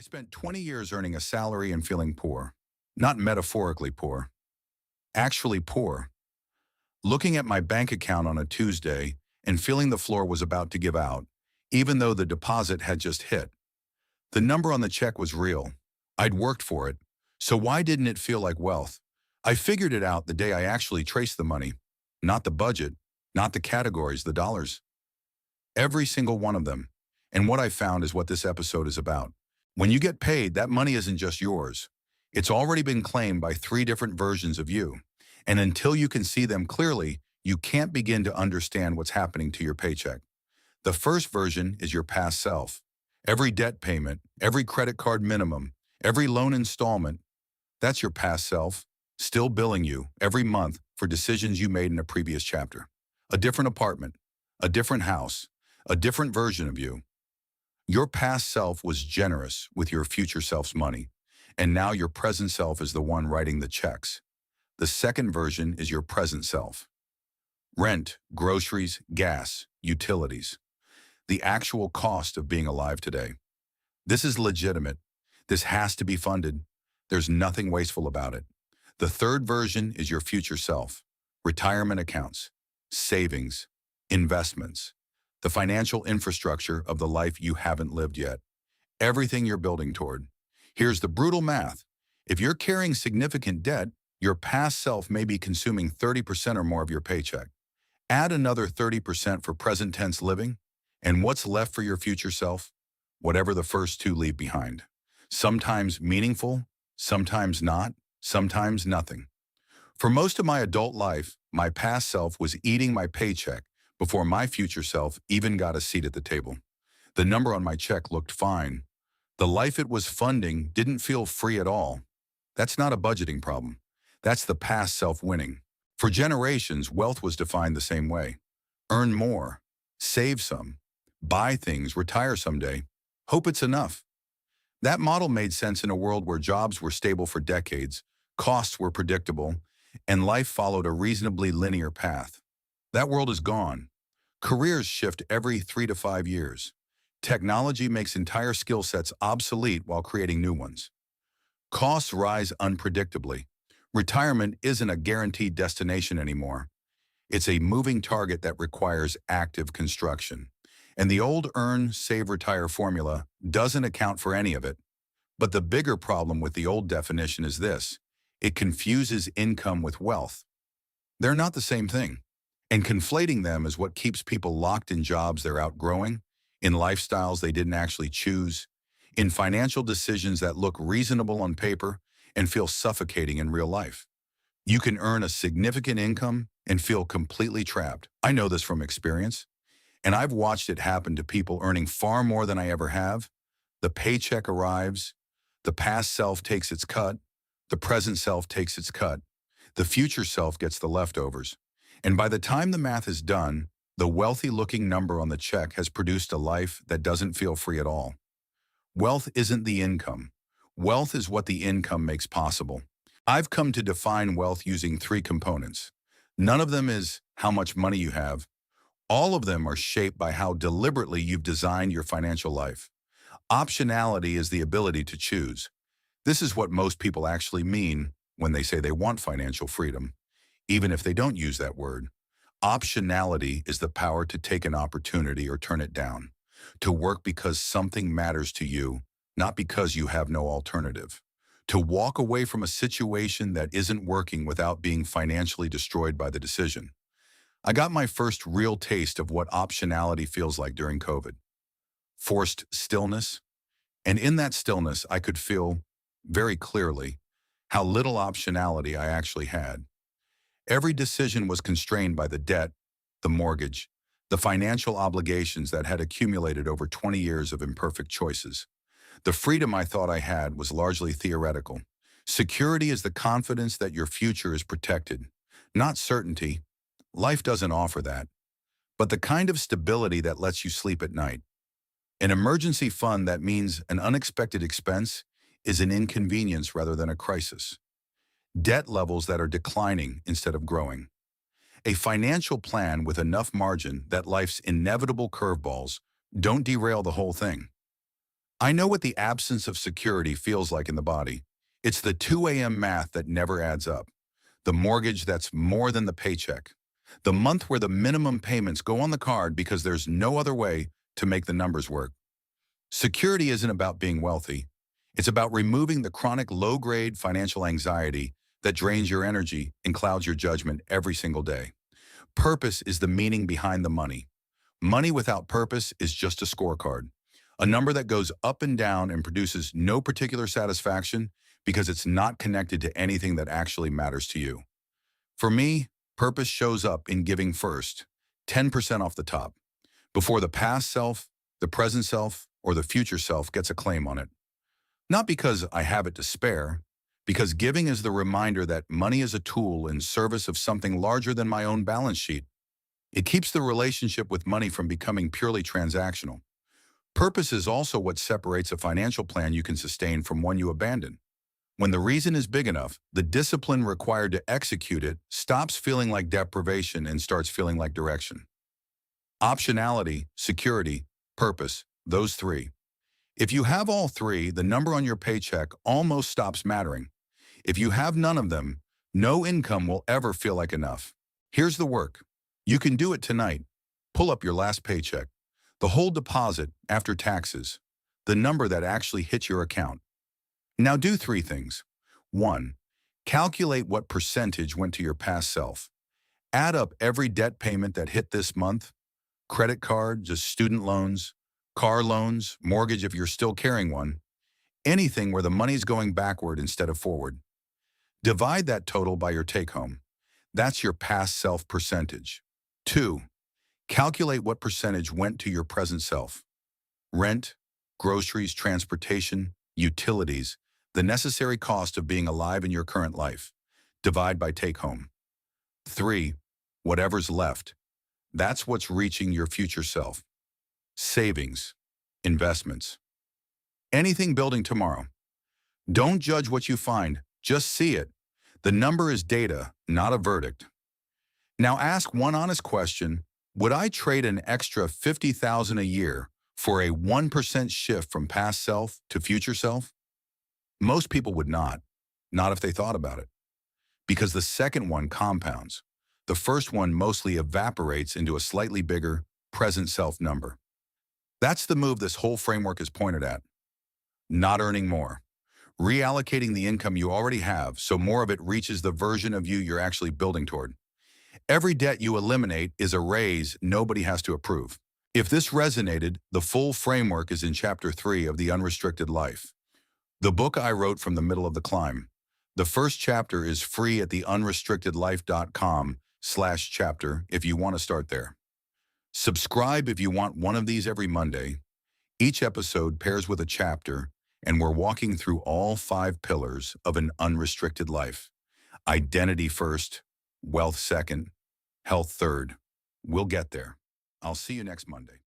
I spent 20 years earning a salary and feeling poor. Not metaphorically poor, actually poor. Looking at my bank account on a Tuesday and feeling the floor was about to give out, even though the deposit had just hit. The number on the check was real. I'd worked for it. So why didn't it feel like wealth? I figured it out the day I actually traced the money. Not the budget, not the categories, the dollars. Every single one of them. And what I found is what this episode is about. When you get paid, that money isn't just yours. It's already been claimed by three different versions of you. And until you can see them clearly, you can't begin to understand what's happening to your paycheck. The first version is your past self. Every debt payment, every credit card minimum, every loan installment, that's your past self, still billing you every month for decisions you made in a previous chapter. A different apartment, a different house, a different version of you. Your past self was generous with your future self's money, and now your present self is the one writing the checks. The second version is your present self. Rent, groceries, gas, utilities. The actual cost of being alive today. This is legitimate. This has to be funded. There's nothing wasteful about it. The third version is your future self. Retirement accounts, savings, investments, the financial infrastructure of the life you haven't lived yet. Everything you're building toward. Here's the brutal math. If you're carrying significant debt, your past self may be consuming 30% or more of your paycheck. Add another 30% for present tense living, and what's left for your future self? Whatever the first two leave behind. Sometimes meaningful, sometimes not, sometimes nothing. For most of my adult life, my past self was eating my paycheck before my future self even got a seat at the table. The number on my check looked fine. The life it was funding didn't feel free at all. That's not a budgeting problem. That's the past self winning. For generations, wealth was defined the same way. Earn more, save some, buy things, retire someday, hope it's enough. That model made sense in a world where jobs were stable for decades, costs were predictable, and life followed a reasonably linear path. That world is gone. Careers shift every 3 to 5 years. Technology makes entire skill sets obsolete while creating new ones. Costs rise unpredictably. Retirement isn't a guaranteed destination anymore. It's a moving target that requires active construction. And the old earn, save, retire formula doesn't account for any of it. But the bigger problem with the old definition is this. It confuses income with wealth. They're not the same thing. And conflating them is what keeps people locked in jobs they're outgrowing, in lifestyles they didn't actually choose, in financial decisions that look reasonable on paper and feel suffocating in real life. You can earn a significant income and feel completely trapped. I know this from experience, and I've watched it happen to people earning far more than I ever have. The paycheck arrives, the past self takes its cut, the present self takes its cut, the future self gets the leftovers. And by the time the math is done, the wealthy-looking number on the check has produced a life that doesn't feel free at all. Wealth isn't the income. Wealth is what the income makes possible. I've come to define wealth using three components. None of them is how much money you have. All of them are shaped by how deliberately you've designed your financial life. Optionality is the ability to choose. This is what most people actually mean when they say they want financial freedom, even if they don't use that word. Optionality is the power to take an opportunity or turn it down, to work because something matters to you, not because you have no alternative, to walk away from a situation that isn't working without being financially destroyed by the decision. I got my first real taste of what optionality feels like during COVID. Forced stillness. And in that stillness, I could feel very clearly how little optionality I actually had. Every decision was constrained by the debt, the mortgage, the financial obligations that had accumulated over 20 years of imperfect choices. The freedom I thought I had was largely theoretical. Security is the confidence that your future is protected, not certainty. Life doesn't offer that, but the kind of stability that lets you sleep at night. An emergency fund that means an unexpected expense is an inconvenience rather than a crisis. Debt levels that are declining instead of growing. A financial plan with enough margin that life's inevitable curveballs don't derail the whole thing. I know what the absence of security feels like in the body. It's the 2 a.m. math that never adds up. The mortgage that's more than the paycheck. The month where the minimum payments go on the card because there's no other way to make the numbers work. Security isn't about being wealthy. It's about removing the chronic low-grade financial anxiety that drains your energy and clouds your judgment every single day. Purpose is the meaning behind the money. Money without purpose is just a scorecard, a number that goes up and down and produces no particular satisfaction because it's not connected to anything that actually matters to you. For me, purpose shows up in giving first, 10% off the top, before the past self, the present self, or the future self gets a claim on it. Not because I have it to spare, because giving is the reminder that money is a tool in service of something larger than my own balance sheet. It keeps the relationship with money from becoming purely transactional. Purpose is also what separates a financial plan you can sustain from one you abandon. When the reason is big enough, the discipline required to execute it stops feeling like deprivation and starts feeling like direction. Optionality, security, purpose, those three. If you have all three, the number on your paycheck almost stops mattering. If you have none of them, no income will ever feel like enough. Here's the work. You can do it tonight. Pull up your last paycheck, the whole deposit after taxes, the number that actually hits your account. Now do three things. 1. Calculate what percentage went to your past self. Add up every debt payment that hit this month, credit card, just student loans, car loans, mortgage if you're still carrying one, anything where the money's going backward instead of forward. Divide that total by your take-home. That's your past self percentage. 2. Calculate what percentage went to your present self. Rent, groceries, transportation, utilities, the necessary cost of being alive in your current life. Divide by take-home. 3. Whatever's left. That's what's reaching your future self. Savings, investments, anything building tomorrow. Don't judge what you find, just see it. The number is data, not a verdict. Now ask one honest question. Would I trade an extra $50,000 a year for a 1% shift from past self to future self? Most people would not if they thought about it. Because the second one compounds. The first one mostly evaporates into a slightly bigger present self number. That's the move this whole framework is pointed at. Not earning more. Reallocating the income you already have so more of it reaches the version of you you're actually building toward. Every debt you eliminate is a raise nobody has to approve. If this resonated, the full framework is in Chapter 3 of The Unrestricted Life, the book I wrote from the middle of the climb. The first chapter is free at theunrestrictedlife.com/chapter if you want to start there. Subscribe if you want one of these every Monday. Each episode pairs with a chapter, and we're walking through all 5 pillars of an unrestricted life. Identity first, wealth second, health third. We'll get there. I'll see you next Monday.